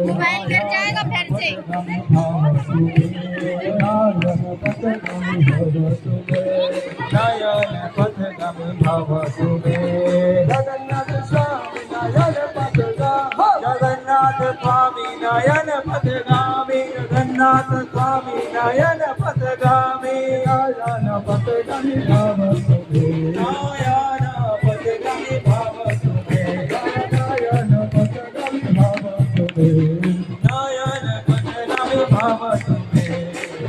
Mobile गिर जाएगा फिर से। नयन पथगम भव सुमे जगन्नाथ स्वामी नयन पथगामी जगन्नाथ स्वामी नयन पथगामी जगन्नाथ स्वामी नयन पथगामी नयन पथगामी भव सुमे नयन पथगामी भव सुमे नयन पथगामी भव सुमे नयन पथगामी भव सुमे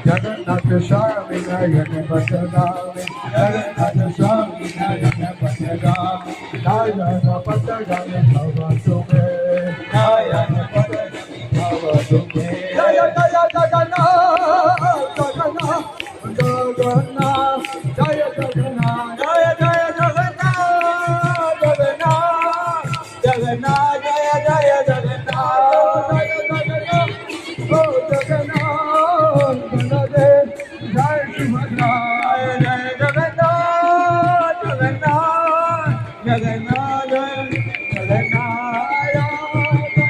जगन्नाथ स्वामी नयन पथगामी जगन्नाथ स्वामी नयन पथगामी नयन पथगामी भव सुमे नयन पथगामी भव सुमे जय जय जगन्नाथ जगन्नाथ जगन्नाथ जय जगन्नाथ जय जय जगन्नाथ जगन्नाथ जगन्नाथ जय जय जगन्नाथ जय जगन्नाथ ओ जगन्नाथ जगन्नाथ जय सुभद्रा जय जगन्नाथ जगन्नाथ जगन्नाथ